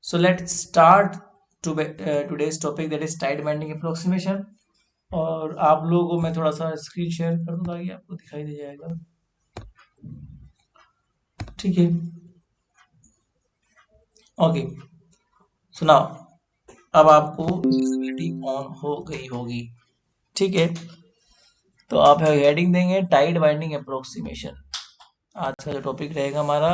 So let's start today's topic, that is tide binding approximation. और आप लोगों को मैं थोड़ा सा स्क्रीन शेयर कर दूंगा, ताकि आपको दिखाई दे जाएगा। ठीक है, ओके। सो नाउ अब आपको विजिबिलिटी ऑन हो गई होगी। ठीक है, तो आप हेडिंग देंगे टाइड बाइंडिंग अप्रोक्सीमेशन। आज का जो टॉपिक रहेगा हमारा,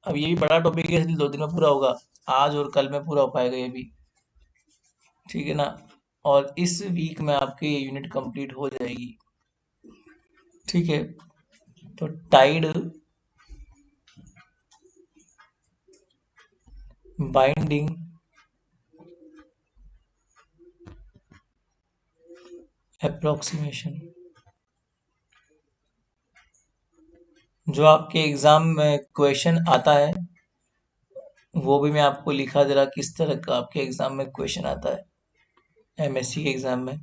अब ये भी बड़ा टॉपिक है, इसलिए 2 दिन में पूरा होगा। आज और कल में पूरा हो पाएगा ये भी, ठीक है ना। और इस वीक में आपकी ये यूनिट कंप्लीट हो जाएगी। ठीक है, तो टाइड बाइंडिंग अप्रोक्सीमेशन, जो आपके एग्जाम में क्वेश्चन आता है, वो भी मैं आपको लिखा दे रहा किस तरह का आपके एग्जाम में क्वेश्चन आता है एमएससी के एग्जाम में।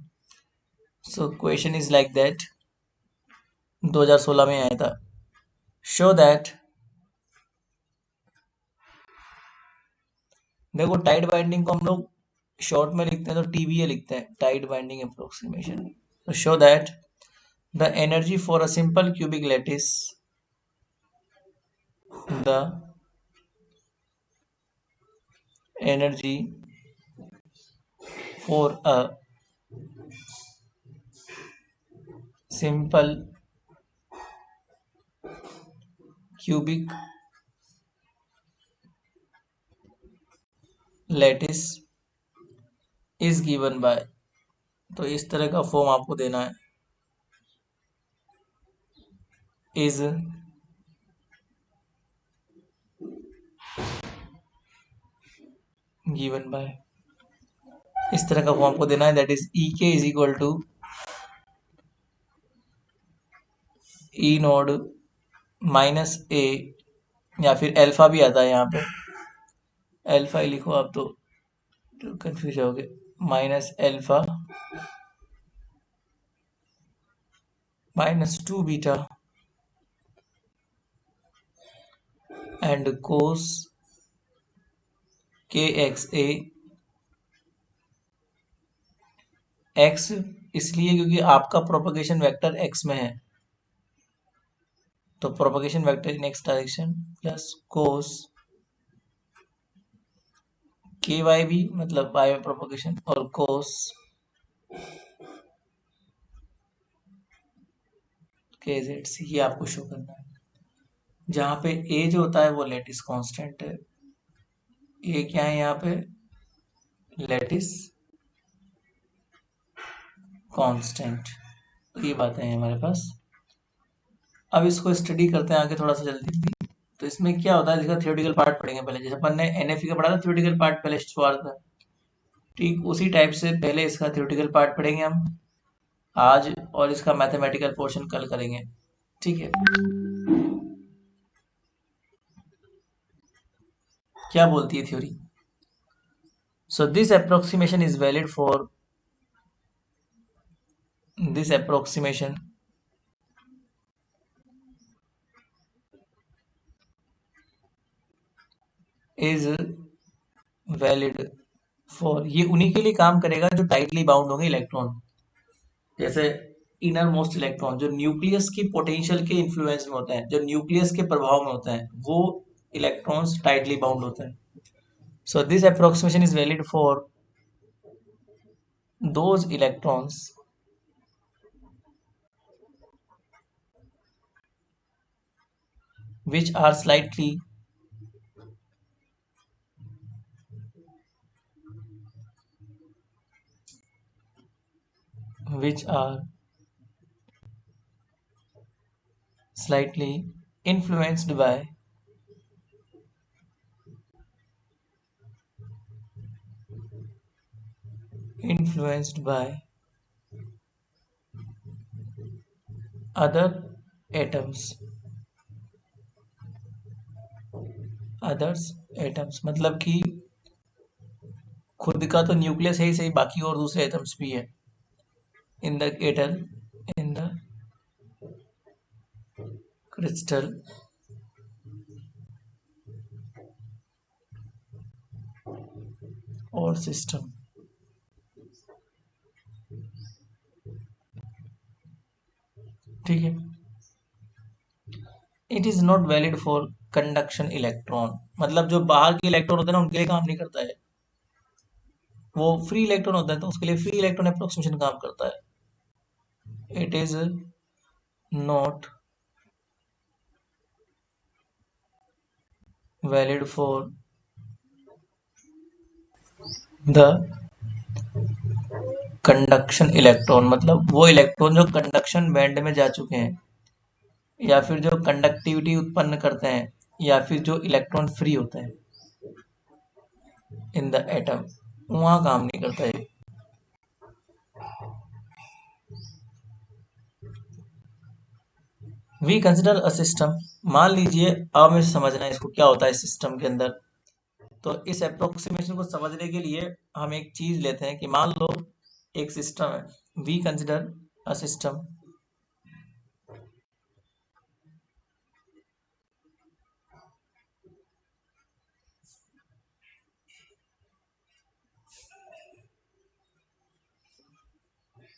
So question is like that, 2016 में आया था। शो दैट, देखो टाइड बाइंडिंग को हम लोग शॉर्ट में लिखते हैं तो टीबीए लिखते हैं, टाइड बाइंडिंग अप्रोक्सीमेशन। तो show that the energy for a simple cubic lattice, the energy for a simple cubic lattice is given by, तो इस तरह का फॉर्म आपको देना है, is given by, इस तरह का फॉर्म आपको देना है, that is E K is equal to E naught minus A, या फिर अल्फा भी आता है यहाँ पे, अल्फा ही लिखो आप तो कंफ्यूज होगे, minus alpha minus 2 beta and cos के एक्स ए, एक्स इसलिए क्योंकि आपका प्रोपगेशन वेक्टर एक्स में है, तो प्रोपगेशन वेक्टर इन एक्स डायरेक्शन प्लस कोस के वाई भी, मतलब वाई में प्रोपगेशन, और कोस के जेड सी, ये आपको शो करना है। जहाँ पे ए जो होता है वो लेटिस कांस्टेंट है, ए क्या है यहाँ पे, लेटिस कांस्टेंट। तो ये बातें हैं हमारे पास। अब इसको स्टडी करते हैं आगे थोड़ा सा जल्दी। तो इसमें क्या होता है, इसका थ्योरेटिकल पार्ट पढ़ेंगे पहले, जैसे अपन ने एनएफई का पढ़ा था थ्योरेटिकल पार्ट पहले शुरुआत में, ठीक उसी टाइप से पहले इसका थ्योरेटिकल पार्ट पढ़ेंगे हम आज, और इसका मैथमेटिकल पोर्शन कल करेंगे। ठीक है, क्या बोलती है theory. So this approximation is valid for, this approximation is valid for, ये उन्हीं के लिए काम करेगा जो टाइटली बाउंड होंगे इलेक्ट्रॉन, जैसे इनर मोस्ट इलेक्ट्रॉन जो न्यूक्लियस की पोटेंशियल के इन्फ्लुएंस में होते हैं, जो न्यूक्लियस के प्रभाव में होते हैं, वो इलेक्ट्रॉन्स टाइटली बाउंड होते हैं। So this approximation is valid for those electrons which are slightly which are slightly influenced by influenced by other atoms, others atoms मतलब कि खुद का तो न्यूक्लियस है ही सही, बाकी और दूसरे एटम्स भी है इन द एटल, इन द क्रिस्टल और सिस्टम। ठीक है। It is not valid for conduction electron, मतलब जो बाहर के इलेक्ट्रॉन होते हैं ना उनके लिए काम नहीं करता है। वो फ्री इलेक्ट्रॉन होता है तो उसके लिए फ्री इलेक्ट्रॉन अप्रोक्सीमेशन काम करता है। It is not valid for the conduction electron, मतलब वो इलेक्ट्रॉन जो कंडक्शन बैंड में जा चुके हैं या फिर जो कंडक्टिविटी उत्पन्न करते हैं या फिर जो इलेक्ट्रॉन फ्री होते हैं इन द एटम, वहां काम नहीं करता है। वी कंसिडर अ सिस्टम, मान लीजिए, अब हमें समझना है इसको क्या होता है सिस्टम के अंदर। तो इस अप्रोक्सीमेशन को समझने के लिए हम एक चीज लेते हैं कि मान लो एक सिस्टम है। We consider a system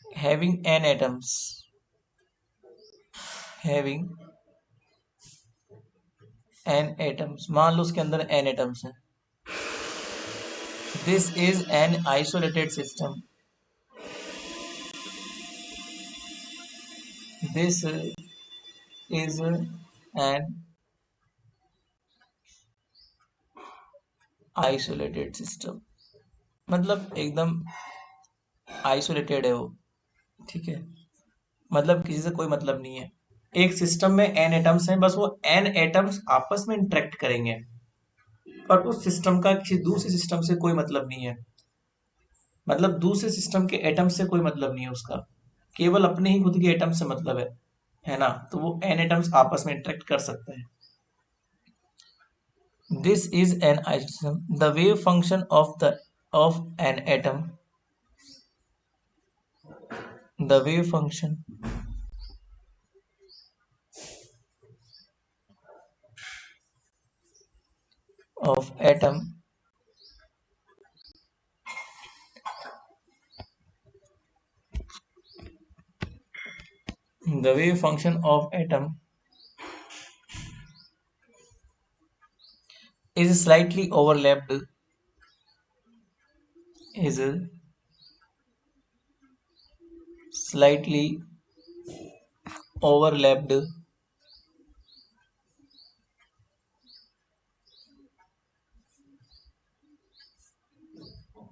having N atoms, having N atoms, मान लो उसके अंदर एन एटम्स हैं। This is an isolated system, this is an isolated system, मतलब एकदम आइसोलेटेड है वो। ठीक है, मतलब किसी से कोई मतलब नहीं है। एक सिस्टम में एन एटम्स हैं, बस वो एन एटम्स आपस में इंटरेक्ट करेंगे, पर उस सिस्टम का किसी दूसरे सिस्टम से कोई मतलब नहीं है। मतलब दूसरे सिस्टम के एटम से कोई मतलब नहीं है उसका, केवल अपने ही खुद के एटम से मतलब है ना। तो वो एन एटम्स आपस में इंटरेक्ट कर सकते हैं। This is N isotope, the wave function of an atom, the wave function of atom the wave function of atom is slightly overlapped, is slightly overlapped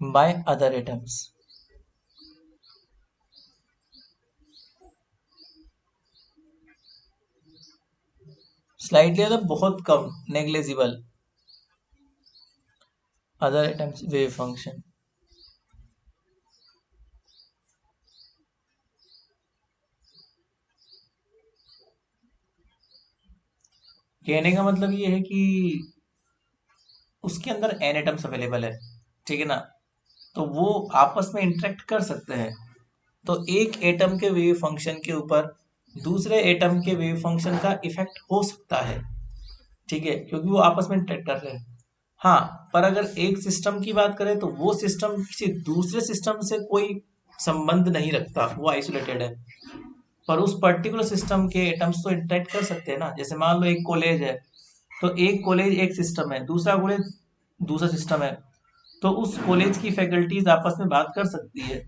by other atoms। Slightly मतलब बहुत कम, negligible, other atoms wave function. कहने का मतलब ये है कि उसके अंदर एन एटम्स अवेलेबल है, ठीक है ना, तो वो आपस में इंटरेक्ट कर सकते हैं। तो एक एटम के वेव फंक्शन के ऊपर दूसरे एटम के वेव फंक्शन का इफेक्ट हो सकता है, ठीक है, क्योंकि वो आपस में इंटरेक्ट कर रहे हैं। हाँ, पर अगर एक सिस्टम की बात करें तो वो सिस्टम किसी दूसरे सिस्टम से कोई संबंध नहीं रखता, वो आइसोलेटेड है। पर उस पर्टिकुलर सिस्टम के एटम्स तो इंटरेक्ट कर सकते हैं ना। जैसे मान लो एक कॉलेज है, तो एक कॉलेज एक सिस्टम है, दूसरा कॉलेज दूसरा सिस्टम है। तो उस कॉलेज की फैकल्टीज आपस में बात कर सकती है,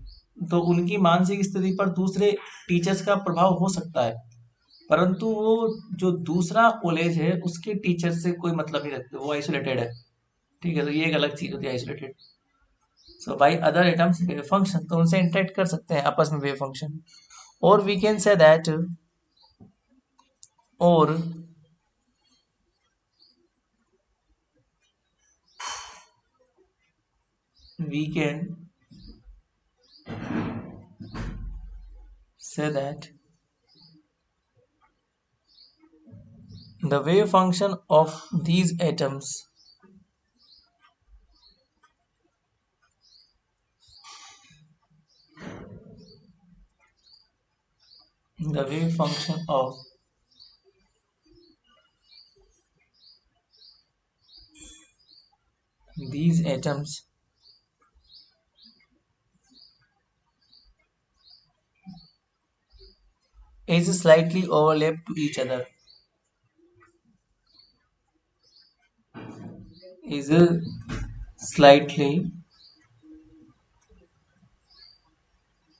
तो उनकी मानसिक स्थिति पर दूसरे टीचर्स का प्रभाव हो सकता है। परंतु वो जो दूसरा कॉलेज है उसके टीचर से कोई मतलब नहीं रखते, वो आइसोलेटेड है। ठीक है, तो ये एक अलग चीज होती है isolated. So by other atoms wave function, तो उनसे इंटरेक्ट कर सकते हैं आपस में वेव फंक्शन। और वी कैन से दैट, और we can say that the wave function of these atoms, the wave function of these atoms is slightly overlapped to each other. Is slightly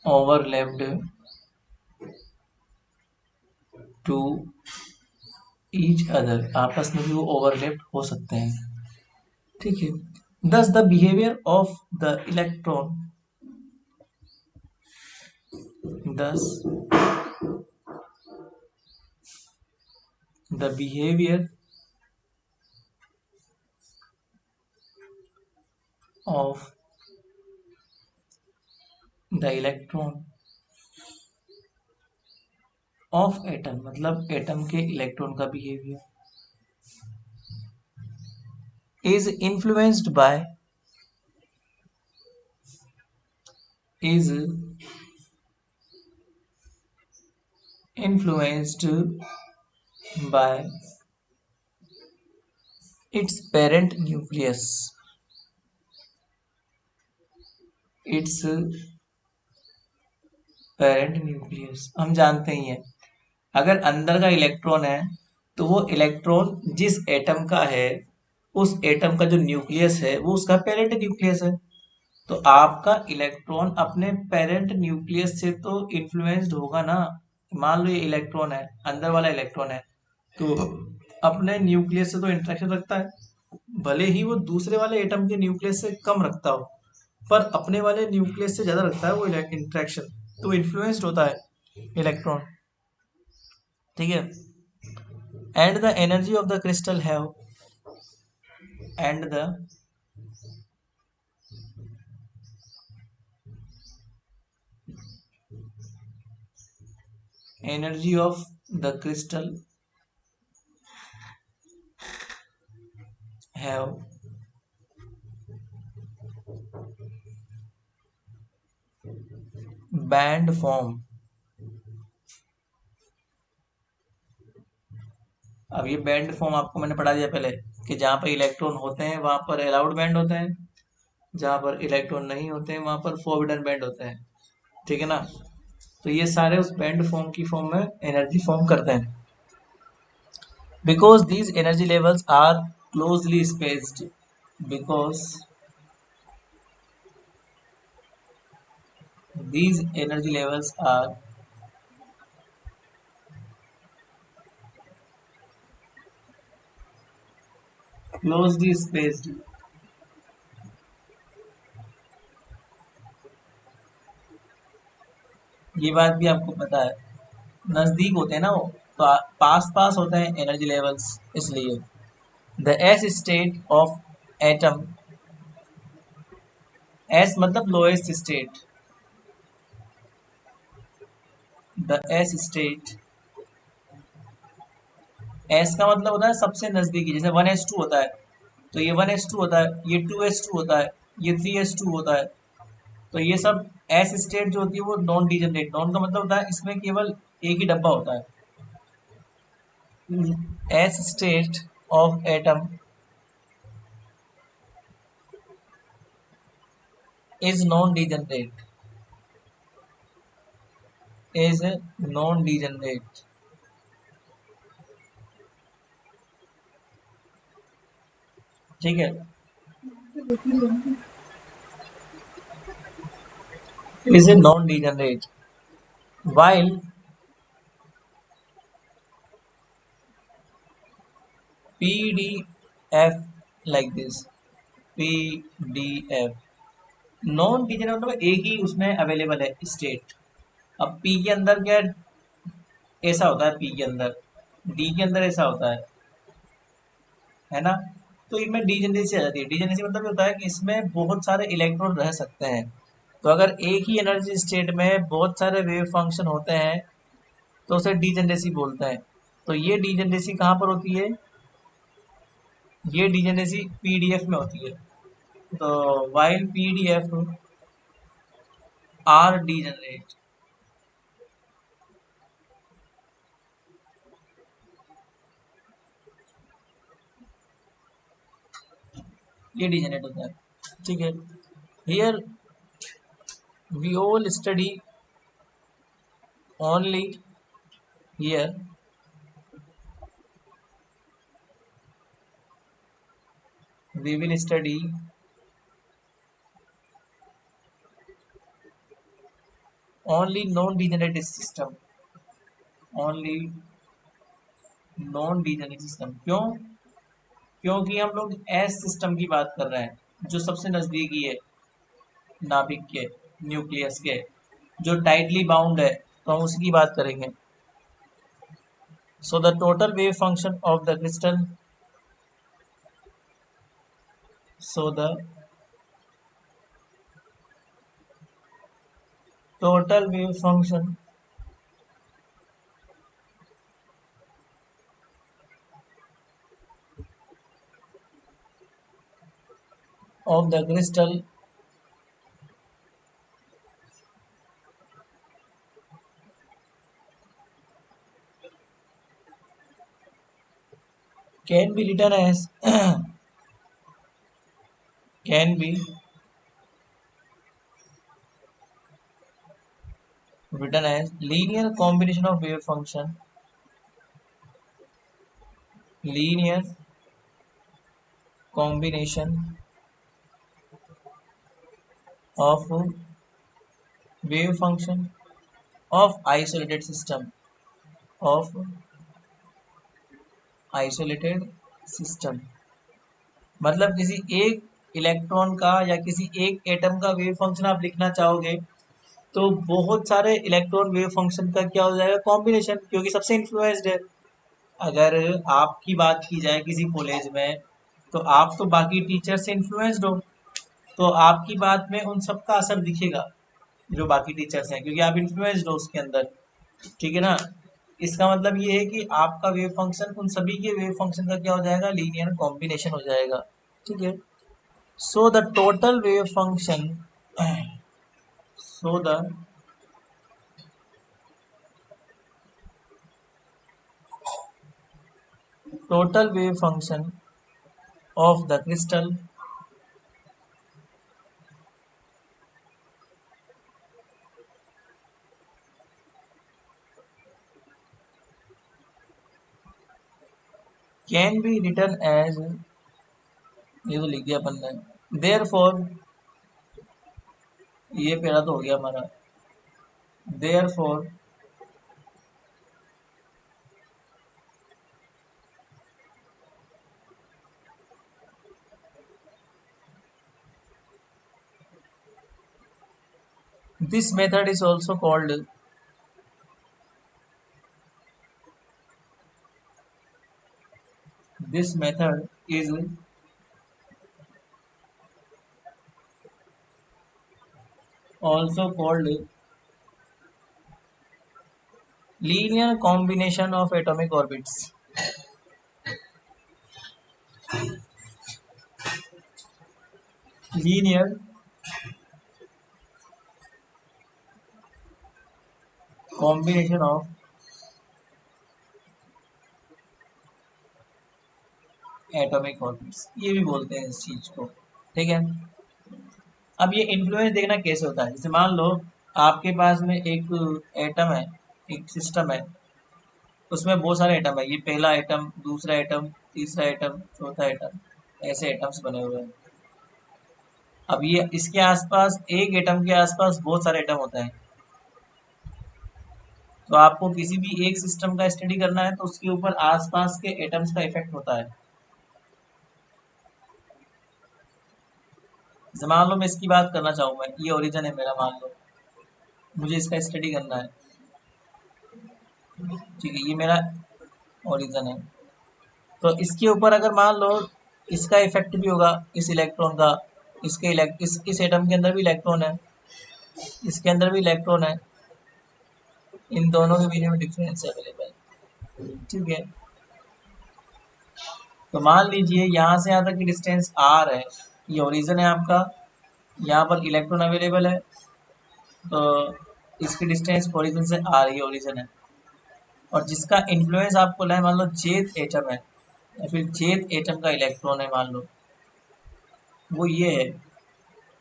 overlapped to each other. आपस में भी वो overlapped हो सकते हैं. ठीक है. Thus the behavior of the electron, thus the behavior of the electron of atom, मतलब एटम के इलेक्ट्रॉन का behaviour is influenced by, is influenced by its parent nucleus, its parent nucleus. हम जानते ही हैं अगर अंदर का इलेक्ट्रॉन है तो वो इलेक्ट्रॉन जिस एटम का है उस एटम का जो न्यूक्लियस है वो उसका पेरेंट न्यूक्लियस है. तो आपका इलेक्ट्रॉन अपने पेरेंट न्यूक्लियस से तो इन्फ्लुएंस्ड होगा ना. मान लो ये इलेक्ट्रॉन है, अंदर वाला इलेक्ट्रॉन है, तो अपने न्यूक्लियस से तो इंटरेक्शन रखता है, भले ही वो दूसरे वाले एटम के न्यूक्लियस से कम रखता हो, पर अपने वाले न्यूक्लियस से ज्यादा रखता है वो इंटरेक्शन, तो इन्फ्लुएंस्ड होता है इलेक्ट्रॉन. ठीक है. And the energy of the crystal have, and the energy of the crystal have banned form. अब ये बैंड फॉर्म आपको मैंने पढ़ा दिया पहले कि जहां पर इलेक्ट्रॉन होते हैं वहां पर अलाउड बैंड होते हैं, जहां पर इलेक्ट्रॉन नहीं होते हैं वहां पर फॉरबिडन बैंड होते हैं. ठीक है ना. तो ये सारे उस बैंड फॉर्म की फॉर्म में एनर्जी फॉर्म करते हैं. Because these energy levels are closely spaced, because these energy levels are closely spaced. ये बात भी आपको पता है, नजदीक होते हैं ना वो, तो पास पास होते हैं एनर्जी लेवल्स, इसलिए. The S state of atom, S मतलब lowest state, the S state, S का मतलब होता है सबसे नजदीकी, जैसे 1s2 होता है तो ये 1s2 होता है, ये 2s2 होता है, ये 3s2 होता है. तो ये सब एस स्टेट जो होती है वो नॉन डिजनरेट. नॉन का मतलब होता है इसमें केवल एक ही डब्बा होता है. S state of atom is non-degenerate, is non-degenerate. ठीक है. is a non-degenerate while PDF like this, PDF non degenerate मतलब एक ही उसमें अवेलेबल है स्टेट. अब पी के अंदर क्या ऐसा होता है, पी के अंदर, डी के अंदर ऐसा होता है ना. तो इनमें डीजेनरेसी आ जाती है. डीजेनरेसी मतलब ये होता है कि इसमें बहुत सारे इलेक्ट्रॉन रह सकते हैं. तो अगर एक ही एनर्जी स्टेट में बहुत सारे वेव फंक्शन होते हैं तो उसे डीजेनरेसी बोलते हैं. तो ये डीजेनरेसी कहाँ पर होती है, ये डीजेनरेसी पीडीएफ में होती है. तो वाइल पीडीएफ आर डीजेनरेट, ये डीजेनरेट होता है. ठीक है. Here we all study only here we will study only non-degenerate system, only non-degenerate system। क्यों? क्योंकि हम लोग एस सिस्टम की बात कर रहे हैं जो सबसे नजदीकी है नाभिक के, न्यूक्लियस के, जो टाइटली बाउंड है, तो हम उसकी बात करेंगे। So the total wave function of the crystal, so the total wave function of the crystal can be written as can be written as linear combination of wave function, linear combination of wave function of isolated system, of isolated system। मतलब किसी एक electron का या किसी एक atom का wave function आप लिखना चाहोगे तो बहुत सारे इलेक्ट्रॉन वेव फंक्शन का क्या हो जाएगा, कॉम्बिनेशन, क्योंकि सबसे इन्फ्लुएंस्ड है। अगर आपकी बात की जाए किसी कॉलेज में तो आप तो बाकी टीचर से इन्फ्लुएंस्ड हो, तो आपकी बात में उन सबका असर दिखेगा जो बाकी टीचर्स हैं, क्योंकि आप इन्फ्लुएंस्ड हो उसके अंदर। ठीक है ना? इसका मतलब ये है कि आपका वेव फंक्शन उन सभी के वेव फंक्शन का क्या हो जाएगा, लीनियर कॉम्बिनेशन हो जाएगा। ठीक है। So the total wave function, so the total wave function of the crystal can be written as, ये तो लिख दिया अपन ने, therefore, ये पहला तो हो गया हमारा, therefore this method is also called, this method is also called linear combination of atomic orbits, linear combination of atomic orbits, ये भी बोलते हैं इस चीज को। ठीक है। अब ये इन्फ्लुएंस देखना कैसे होता है, जैसे मान लो आपके पास में एक एटम है, एक सिस्टम है, उसमें बहुत सारे एटम है, ये पहला एटम, दूसरा एटम, तीसरा एटम, चौथा एटम, ऐसे एटम्स बने हुए हैं। अब ये इसके आसपास, एक एटम के आसपास बहुत सारे एटम होते हैं, तो आपको किसी भी एक सिस्टम का स्टडी करना है तो उसके ऊपर आसपास के एटम्स का इफेक्ट होता है। जैसे मान लो मैं इसकी बात करना चाहूँ, मैं ये ओरिजिन है मेरा, मान लो मुझे इसका स्टडी करना है। ठीक है, ये मेरा ओरिजिन है, तो इसके ऊपर अगर मान लो इसका इफेक्ट भी होगा, इस इलेक्ट्रॉन का, इस एटम के अंदर भी इलेक्ट्रॉन है, इसके अंदर भी इलेक्ट्रॉन है, इन दोनों के बीच में डिफरेंस अवेलेबल है। ठीक है। तो मान लीजिए यहाँ से यहाँ तक की डिस्टेंस आर है, ये ओरिजिन है आपका, यहाँ पर इलेक्ट्रॉन अवेलेबल है, तो इसकी डिस्टेंस ओरिजिन से आर, ये ओरिजिन है। और जिसका इन्फ्लुएंस आपको है, मान लो जेथ एटम है या फिर जेथ एटम का इलेक्ट्रॉन है, मान लो वो ये है,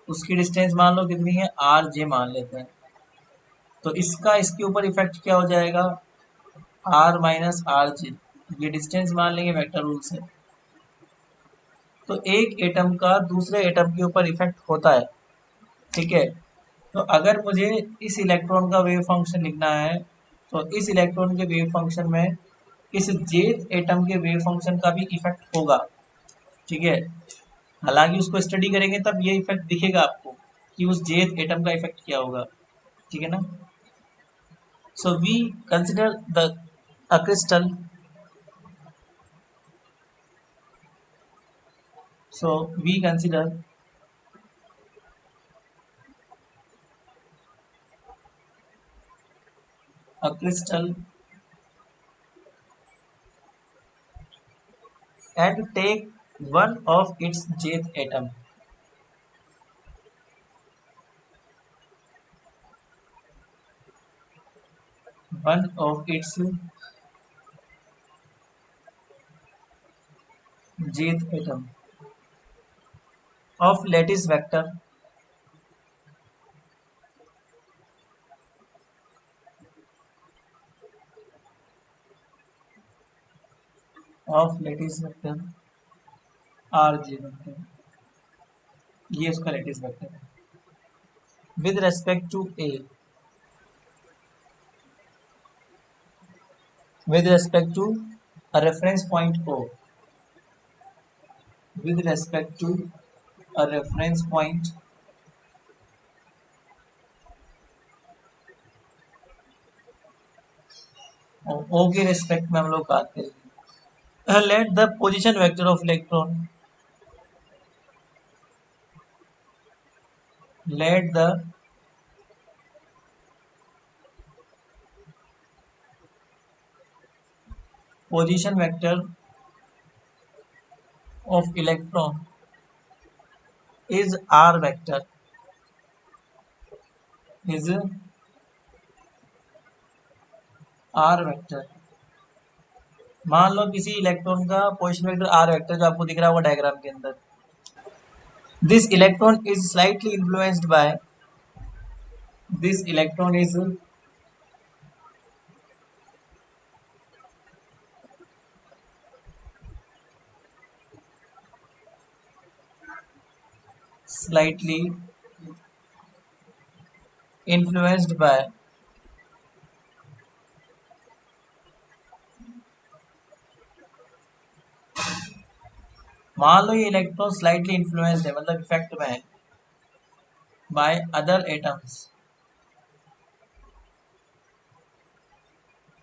उसकी डिस्टेंस मान लो कितनी है, आर जे मान लेते हैं। तो इसका इसके ऊपर इफेक्ट क्या हो जाएगा, आर माइनस आर जे, ये डिस्टेंस मान लेंगे वेक्टर रूल से। तो एक एटम का दूसरे एटम के ऊपर इफेक्ट होता है, ठीक है। तो अगर मुझे इस इलेक्ट्रॉन का वेव फंक्शन लिखना है, तो इस इलेक्ट्रॉन के वेव फंक्शन में इस जेथ एटम के वेव फंक्शन का भी इफेक्ट होगा, ठीक है। हालांकि उसको स्टडी करेंगे तब ये इफेक्ट दिखेगा आपको कि उस जेथ एटम का इफेक्ट क्या होगा, ठीक है ना। So we consider the a crystal, so we consider a crystal and take one of its jth atom, one of its jth atom of lattice vector rj vector, ये उसका लेटिस वेक्टर है with respect to a, with respect to a reference point o, with respect to a reference point o के respect में हम लोग बात करेंगे। Let the position vector of electron, let the position vector of electron is r vector, is r vector। मान लो किसी electron का position vector are vector जो आपको दिख रहा होगा डायग्राम के अंदर, this electron is slightly influenced by, this electron is slightly influenced by, मान लो ये इलेक्ट्रॉन स्लाइटली इन्फ्लुएंस्ड है मतलब इफेक्ट में है बाय अदर एटम्स।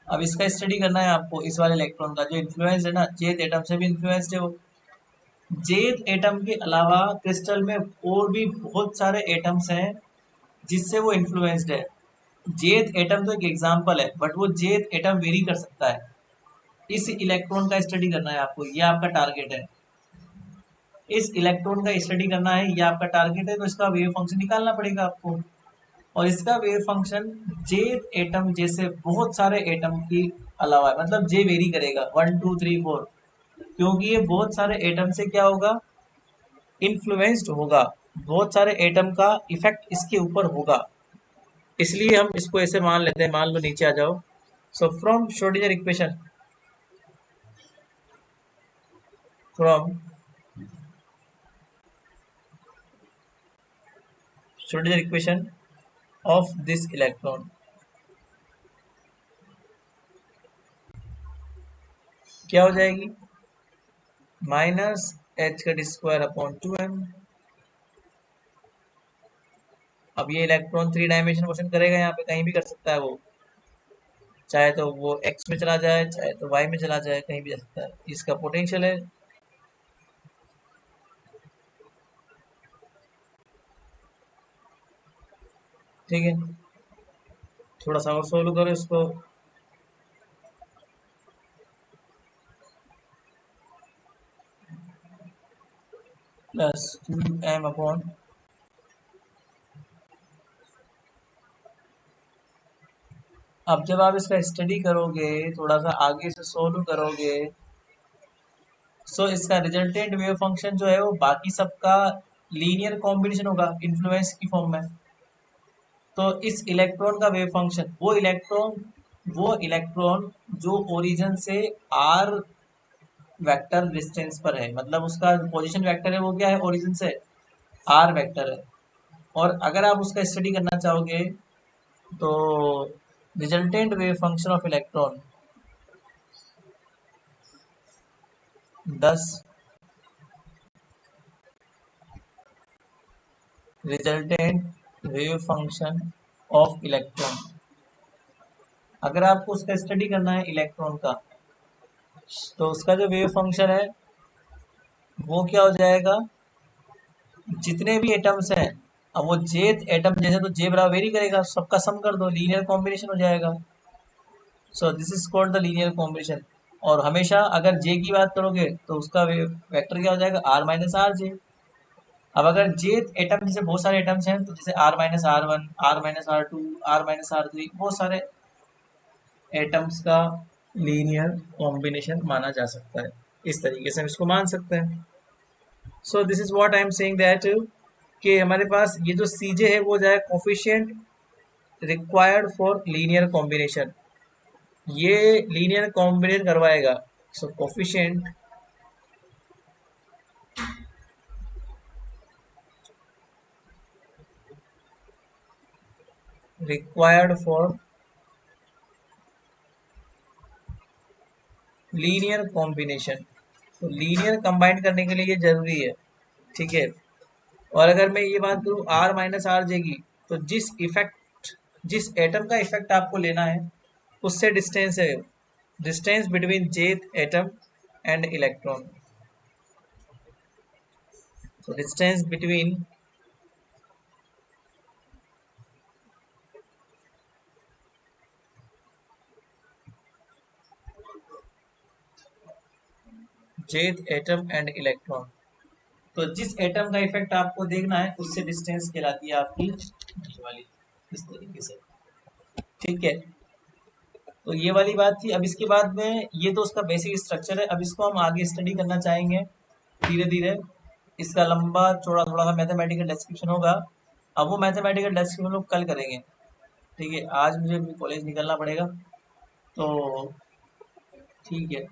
अब इसका स्टडी करना है आपको, इस वाले इलेक्ट्रॉन का जो इन्फ्लुएंस है ना जेथ एटम से भी इन्फ्लुएंस्ड है वो। जेथ एटम के अलावा क्रिस्टल में और भी बहुत सारे एटम्स हैं जिससे वो इन्फ्लुएंस्ड है। जेथ एटम तो एक एग्जाम्पल है, बट वो जेथ एटम वेरी कर सकता है। इस इलेक्ट्रॉन का स्टडी करना है आपको, ये आपका टारगेट है। इस इलेक्ट्रॉन का स्टडी करना है, ये आपका टारगेट है, तो इसका वेव फंक्शन निकालना पड़ेगा आपको। और इसका वेव फंक्शन जेथ एटम जैसे बहुत सारे एटम की अलावा है, मतलब जे वेरी करेगा 1 2 3 4, क्योंकि ये बहुत सारे एटम से क्या होगा, इन्फ्लुएंस्ड होगा, बहुत सारे एटम का इफेक्ट इसके ऊपर होगा। इसलिए हम इसको ऐसे मान लेते हैं, मान लो नीचे आ जाओ। So from Schrodinger equation, from Schrodinger equation of this electron क्या हो जाएगी, -h² अपॉन 2m। अब ये इलेक्ट्रॉन 3 डायमेंशन मोशन करेगा, यहाँ पे कहीं भी कर सकता है वो, चाहे तो वो एक्स में चला जाए चाहे तो वाई में चला जाए, कहीं भी जा सकता है। इसका पोटेंशियल है, ठीक है। थोड़ा सा और सोल्व करो इसको, +2m अपॉन, अब जब आप इसका स्टडी करोगे, थोड़ा सा आगे से सोल्व करोगे, सो इसका रिजल्टेंट वेव फंक्शन जो है वो बाकी सबका लीनियर कॉम्बिनेशन होगा इन्फ्लुएंस की फॉर्म में। तो इस इलेक्ट्रॉन का वेव फंक्शन, वो इलेक्ट्रॉन वो इलेक्ट्रॉन जो ओरिजिन से आर वेक्टर डिस्टेंस पर है, मतलब उसका पोजीशन वेक्टर है वो क्या है, ओरिजिन से आर वेक्टर है। और अगर आप उसका स्टडी करना चाहोगे तो resultant wave function of electron 10 resultant wave function of electron, अगर आपको उसका स्टडी करना है इलेक्ट्रॉन का, तो उसका जो वेव फंक्शन है वो क्या हो जाएगा, जितने भी एटम्स हैं, अब वो जेथ एटम जैसे तो जे बराबर वेरी करेगा, सबका सम कर दो, लीनियर कॉम्बिनेशन हो जाएगा। So this is called the linear combination. और हमेशा अगर जे की बात करोगे तो उसका वेक्टर क्या हो जाएगा, आर माइनस आर जे। अब अगर जे एटम जैसे बहुत सारे एटम्स हैं, तो जैसे R minus R one, R minus R two, R minus R three, बहुत सारे एटम्स का लीनियर कॉम्बिनेशन माना जा सकता है। इस तरीके से हम इसको मान सकते हैं। So this is what I am saying that कि हमारे पास ये जो सी जे है वो जो है coefficient required for linear combination, ये लीनियर कॉम्बिनेशन करवाएगा। So coefficient required for linear combination, तो लीनियर कंबाइन करने के लिए ये जरूरी है, ठीक है। और अगर मैं ये बात करूँ आर माइनस आर जे की, तो जिस एटम का इफेक्ट आपको लेना है उससे डिस्टेंस है, डिस्टेंस बिटवीन जेथ atom and electron. So distance between jth atom and electron, तो जिस एटम का इफेक्ट आपको देखना है उससे डिस्टेंस कहलाती है आपकी ये वाली, इस तरीके से, ठीक है। तो ये वाली बात थी। अब इसके बाद में ये तो उसका बेसिक स्ट्रक्चर है, अब इसको हम आगे स्टडी करना चाहेंगे धीरे धीरे। इसका लंबा चौड़ा थोड़ा सा मैथमेटिकल डिस्क्रिप्शन होगा, अब वो मैथमेटिकल डिस्क्रिप्शन हम लोग कल करेंगे, ठीक है। आज मुझे कॉलेज निकलना पड़ेगा, तो ठीक है।